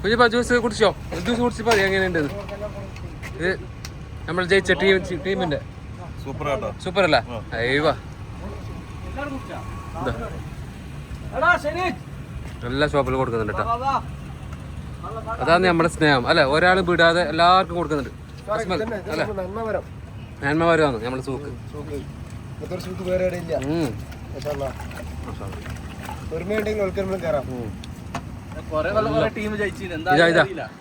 കുഞ്ഞിപ്പാ juice കുടിച്ചോ? Juice കുടിച്ചപ്പോ എങ്ങനെയുണ്ട്? ഇത് നമ്മൾ ജയിച്ച ടീമിന്റെ സൂപ്പർ അല്ല? അയ്യോ എല്ലാ ഷോപ്പിലും കൊടുക്കുന്നുണ്ട് കേട്ടോ. അതാണ് നമ്മുടെ സ്നേഹം അല്ലെ, ഒരാൾ വിടാതെ എല്ലാവർക്കും കൊടുക്കുന്നുണ്ട്. അല്ലെ നന്മവരമാണ് നമ്മുടെ സൂക്ക്.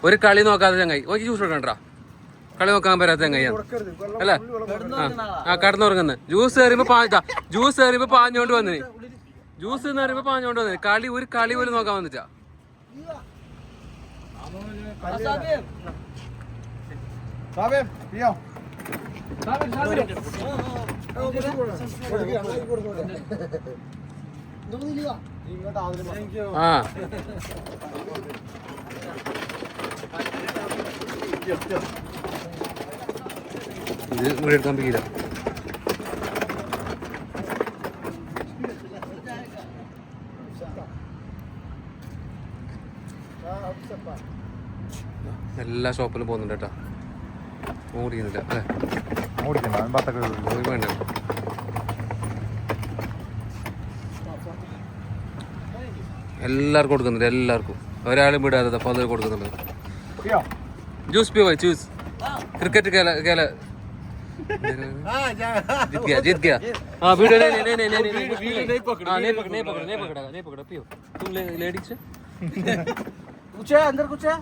ഒരു കളി നോക്കാതെ ചങ്ങായി ഓക്ക് ജ്യൂസ് കൊടുക്കണ്ടാ. കളി നോക്കാൻ വരാത്ത ചങ്ങായിയാണ് അല്ലെ. ആ കടന്നുറങ്ങുന്നത് ജ്യൂസ് കയറിയുമ്പോ പാഞ്ഞോണ്ട് വന്നിന്. ജ്യൂസ് എന്ന് പറയുമ്പോ പാഞ്ഞോണ്ട് വന്നിന്. ഒരു കളി പോലും നോക്കാൻ വന്നിട്ടാ. ആ ഇത് ഇവിടെ എടുക്കാൻ പറ്റില്ല. എല്ലാ ഷോപ്പിലും പോകുന്നുണ്ട് കേട്ടോ. ഓടിക്കുന്നില്ല അല്ലേ? വേണ്ട. എല്ലാവർക്കും കൊടുക്കുന്നുണ്ട്, എല്ലാവർക്കും ഒരാളും വിടാതെ പതിൽ കൊടുക്കുന്നുണ്ട്. ജ്യൂസ് पियो भाई ജ്യൂസ്. क्रिकेट खेला जीत गया. हाँ वीडियो नहीं पकड़ा पियो. तुम लेडीज से कुछ है अंदर, कुछ है.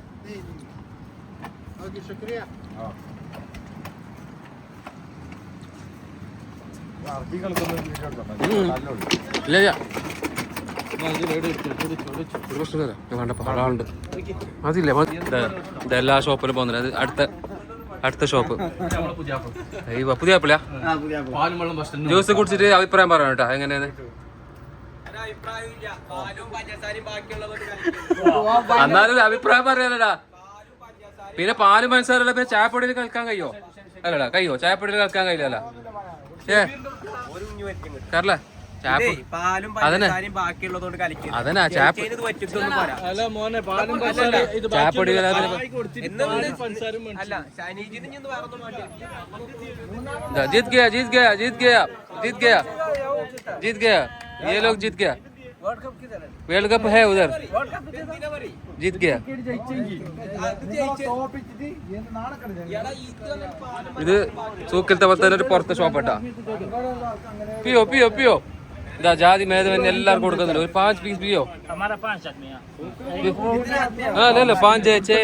ओके शुक्रिया. ले जा ആളുണ്ട്. അതില്ലേ ഇതെല്ലാ ഷോപ്പിലും പോകുന്നുണ്ട്. അടുത്ത ഷോപ്പ് പുതിയ ആപ്പിളാ. ജ്യൂസ് കുടിച്ചിട്ട് അഭിപ്രായം പറയണം കേട്ടോ. എങ്ങനെയാണ്? എന്നാലും അഭിപ്രായം പറയാനടാ. പിന്നെ പാലും പഞ്ചസാരല്ല, പിന്നെ ചായപ്പൊടിയിൽ കളിക്കാൻ കഴിയോ? അല്ലടാ കഴിയോ? ചായപ്പൊടിയിൽ കളിക്കാൻ കഴിയില്ല. കാരല്ലേ അതന്നെ ചായപ്പൊടി जीत गया ये लोग जीत गया. वर्ल्ड कप है उधर, जीत गया. ഇത് സൂക്കിലത്തെ പോലെ തന്നെ ഒരു പുറത്തെ ഷോപ്പാട്ടാ. പിയോ इधर जादी मैदान എല്ലാവർക്കും കൊടുക്കുന്നുണ്ട്. ഒരു 5 पीस पियो. हमारा 5 आदमी है. हां ले लो 5 6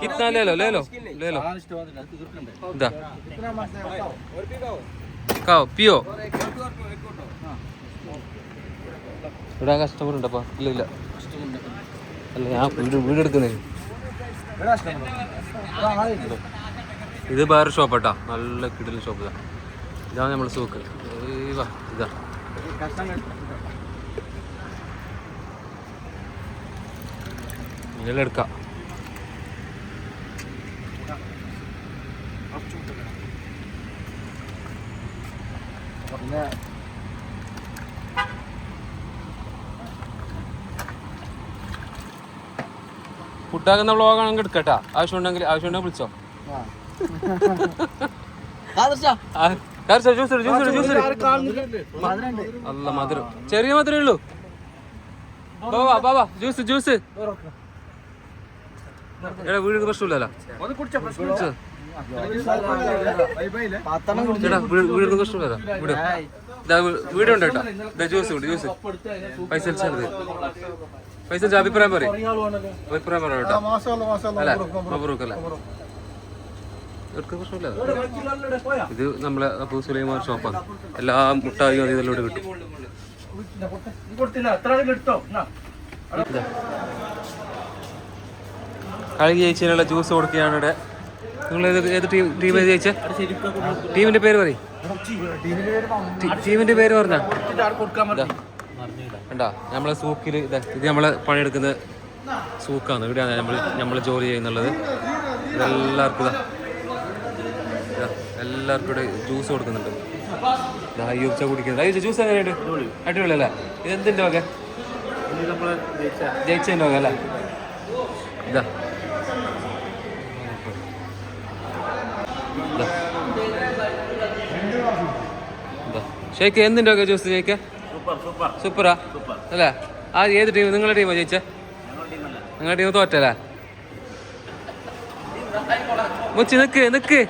कितना ले लो इधर खाओ पियो. ഇവിടെ കസ്റ്റമറുണ്ടപ്പാ. ഇല്ല അല്ല ഞാൻ വീട് എടുക്കുന്നേ. ഇത് വേറെ ഷോപ്പാട്ടാ, നല്ല കിടിലൻ ഷോപ്പ്. ഇതാണ് നമ്മുടെ സൂക്ക്. ഇതാ എടുക്കാം. ഫുഡാക്കുന്ന വ്ളോഗാണെങ്കിൽ എടുക്കട്ടാ. ആവശ്യമുണ്ടെങ്കിൽ വിളിച്ചോ. അല്ല മധുരം, ചെറിയ മധുരേ ഉള്ളൂ. ബാബാ ജ്യൂസ് എടാ വീട് പ്രശ്നമില്ലല്ലോ. വീട് പ്രശ്നമില്ല. വീടുണ്ട് കേട്ടോ. ജ്യൂസ് പൈസ അഭിപ്രായം പറയും കേട്ടോ. അല്ല മബറൂക്കല്ല, പ്രശ്നമില്ല. ഇത് നമ്മളെ അബൂ സുലൈമാൻ ഷോപ്പാണ്. എല്ലാ മുട്ടായും അത് ഇതെല്ലാം കിട്ടും. കളി ജയിച്ചതിനുള്ള ജ്യൂസ് കൊടുക്കുകയാണ് ഇവിടെ. നിങ്ങൾ ഏത് ടീം ജയിച്ച ടീമിന്റെ പേര് പറയും. ടീമിന്റെ പേര് പറഞ്ഞാ കണ്ടാ. നമ്മളെ സൂക്കിൽ ഇത് നമ്മളെ പണിയെടുക്കുന്ന സൂക്കാണ്. ഇവിടെയാണ് നമ്മൾ ജോലി ചെയ്യുന്നുള്ളത്. ഇതെല്ലാവർക്കും ഇവിടെ ജ്യൂസ് കൊടുക്കുന്നുണ്ട്. അയ്യൂച്ച കുടിക്കുന്നുണ്ട്. അയ്യൂച്ച ജ്യൂസ് എങ്ങനെയുണ്ട്? അടിപൊളിയല്ലേ? ഇതെന്തിൻ്റെ വക? ജയിച്ചതിൻ്റെ വക അല്ലേ? ഇതാ ഷേക്ക് എന്തിൻ്റെ ഒക്കെ ജ്യൂസ് ഷേക്ക്? സൂപ്പറാ അല്ലേ? ആ ഏത് ടീം? നിങ്ങളുടെ ടീമോ ജയിച്ചേ? നിങ്ങളുടെ ടീം തോറ്റല്ലേ? മുച്ചി നിക്ക്.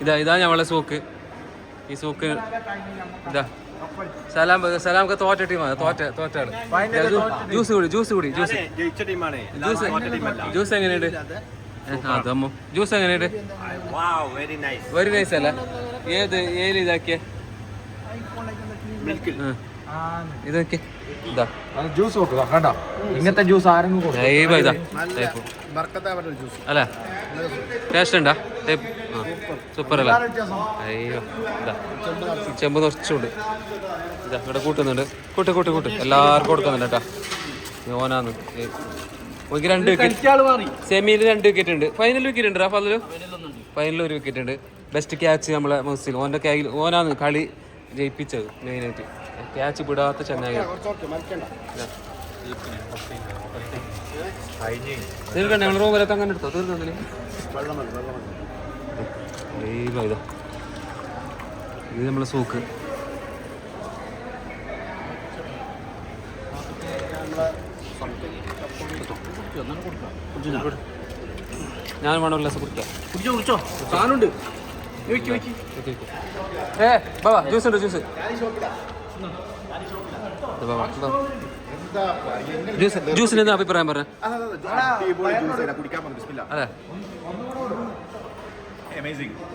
ഇതാ ഞമ്മളെ സൂക്ക്. ഈ സൂക്ക് ഇതാ സലാമൊക്കെ തോറ്റ ടീമാണ്. തോറ്റാണ്. ജ്യൂസ് എങ്ങനെയുണ്ട്? ജ്യൂസ് എങ്ങനെയുണ്ട്? വെരി നൈസ് അല്ലേ? ഏത് ഇതാക്കിയ ഇതൊക്കെ ഇതാ ജ്യൂസ് കണ്ടോ? ഇങ്ങനത്തെ ജ്യൂസ് ആരെങ്കിലും അല്ലേ? ടേസ്റ്റ് ഉണ്ടാ? സൂപ്പർ അല്ലേ? അയ്യോ ഇതാ ചെമ്പ് നിറച്ചുണ്ട്. ഇതാ ഇവിടെ കൂട്ടുന്നുണ്ട്. കൂട്ട് എല്ലാവർക്കും കൊടുക്കുന്നുണ്ട് കേട്ടാ. ഓനാന്ന് എനിക്ക് 2 വിക്കറ്റ്. സെമിയിൽ 2 വിക്കറ്റ് ഉണ്ട്. ഫൈനൽ വിക്കറ്റ് ഉണ്ട്. ഫൈനലിൽ 1 വിക്കറ്റ് ഉണ്ട്. ബെസ്റ്റ് ക്യാച്ച് നമ്മളെ മുസ്ലിം. ഓൻ്റെ കയ്യിൽ ഓനാന്ന് കളി ജയിപ്പിച്ചത് മെയിനായിട്ട്. ക്യാച്ച് വിടാത്ത ചെന്നൈ. തീർക്കണ്ട ഞങ്ങൾ റൂമിലൊക്കെ അങ്ങനെ എടുത്തോ? തീർക്കുന്നതിന് ഇതാ ഇത് നമ്മളെ സൂക്ക്. ഞാൻ വേണം ഒരു ഗ്ലാസ് കുടിക്കാം. സാധനമുണ്ട്. ബാബാ ജ്യൂസ് ഉണ്ട്. ജ്യൂസിന് എന്താ അഭിപ്രായം പറഞ്ഞ? അതെ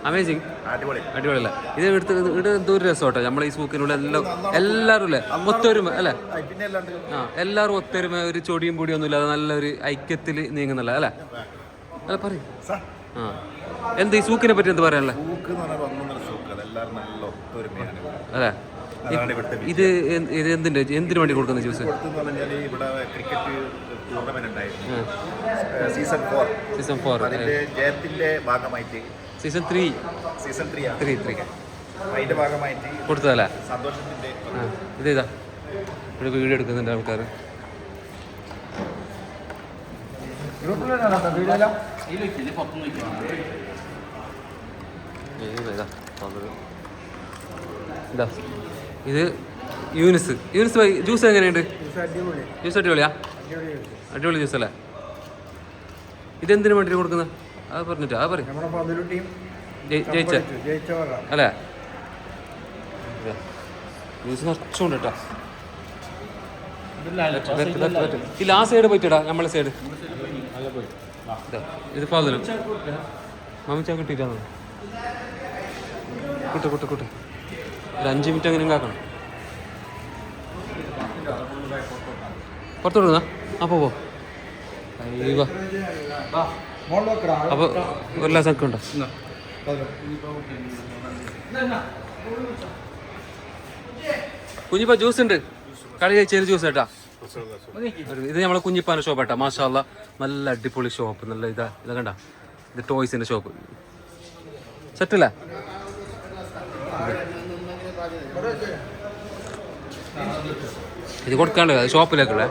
അമേസിങ് അടിപൊളിയല്ല. ഇത് ഇവിടെ എന്തോ ഒരു രസമാട്ടോ. നമ്മളെ ഈ സൂക്കിനുള്ള എല്ലാവരും അല്ലേ ഒത്തൊരുമ അല്ലേ? എല്ലാവരും ഒത്തൊരുമ, ഒരു ചൊടിയും പൊടിയും ഒന്നും ഇല്ലാതെ നല്ലൊരു ഐക്യത്തിൽ നീങ്ങുന്നല്ല അല്ലേ? അല്ല പറയും. എന്ത് ഈ സൂക്കിനെ പറ്റി എന്ത് പറയാനല്ലേ? അല്ലേ? ഇത് എന്തിനു വേണ്ടി കൊടുക്കുന്ന ജ്യൂസ്? Season 4 season 3 കൊടുത്തതല്ലേ? ഇതാ ഇവിടെ വീഡിയോ എടുക്കുന്നുണ്ട് ആൾക്കാർ. ഇതാ ഇത് യൂനിസ് ജ്യൂസ് എങ്ങനെയുണ്ട്? ജ്യൂസ് അടിപൊളിയാ? അടിപൊളി ജ്യൂസ് അല്ലേ? ഇതെന്തിനു വേണ്ടി കൊടുക്കുന്നത്? അത് പറഞ്ഞിട്ട് അത് പറയും. ജയിച്ച അല്ലേ? ജ്യൂസ് നിറച്ചുകൊണ്ട് കേട്ടോ. ഇല്ല ആ സൈഡ് പോയിട്ടാ നമ്മളെ സൈഡ്. ഇത് ഫാദലും മമ്മിച്ചാൻ കിട്ടിയിട്ടാണ്. കൂട്ട് ഒരു 5 മിനിറ്റ് അങ്ങനെ കാക്കണം. പുറത്തോട്ട് വിടുന്ന അപ്പോൾ പോ. അയ്യോ അപ്പോൾ ഒരു ഗ്ലാസ് ഒക്കെ ഉണ്ടോ? കുഞ്ഞിപ്പ ജ്യൂസ് ഉണ്ട്. കളി കഴിച്ചതിന് ജ്യൂസ് കേട്ടാ. ഇത് നമ്മളെ കുഞ്ഞിപ്പാൻ്റെ ഷോപ്പ് കേട്ടാ. മാഷാ അല്ലാ നല്ല അടിപൊളി ഷോപ്പ്. നല്ല ഇതാ കണ്ട. ഇത് ടോയ്സിൻ്റെ ഷോപ്പ്. സെറ്റല്ലേ? ഇത് കൊടുക്കാണ്ട് ഷോപ്പിലേക്കുള്ള.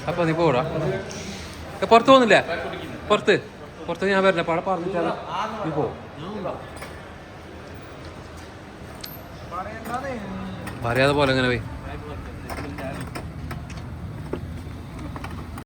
അപ്പൊ നീ പോടാ. പുറത്ത് പോകുന്നില്ലേ? പുറത്ത് ഞാൻ വരില്ല. പഴ പറഞ്ഞിട്ടാണ് നീ പോ. പറയാതെ പോലെ എങ്ങനെ പോയി?